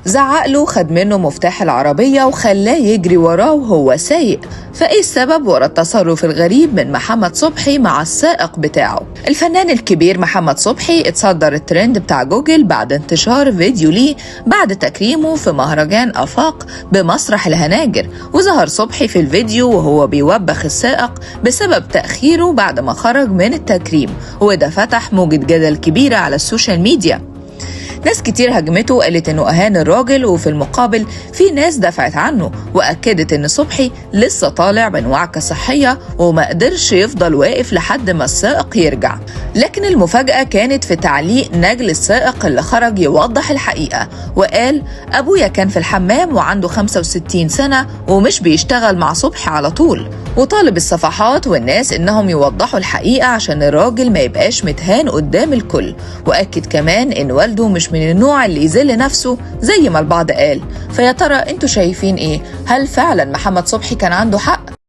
زعق له، خد منه مفتاح العربية وخلاه يجري وراه وهو سايق. فايه السبب ورا التصرف الغريب من محمد صبحي مع السائق بتاعه؟ الفنان الكبير محمد صبحي اتصدر الترند بتاع جوجل بعد انتشار فيديو ليه بعد تكريمه في مهرجان آفاق بمسرح الهناجر، وظهر صبحي في الفيديو وهو بيوبخ السائق بسبب تأخيره بعد ما خرج من التكريم، وده فتح موجة جدل كبيرة على السوشيال ميديا. ناس كتير هجمته وقالت انه اهان الراجل، وفي المقابل في ناس دافعت عنه واكدت ان صبحي لسه طالع من وعكة صحية وما قدرش يفضل واقف لحد ما السائق يرجع. لكن المفاجأة كانت في تعليق نجل السائق اللي خرج يوضح الحقيقة، وقال ابويا كان في الحمام وعنده 65 سنة ومش بيشتغل مع صبحي على طول، وطالب الصفحات والناس انهم يوضحوا الحقيقة عشان الراجل ما يبقاش متهان قدام الكل. واكد كمان ان والده مش من النوع اللي يذل نفسه زي ما البعض قال. فيا ترى انتوا شايفين ايه؟ هل فعلا محمد صبحي كان عنده حق؟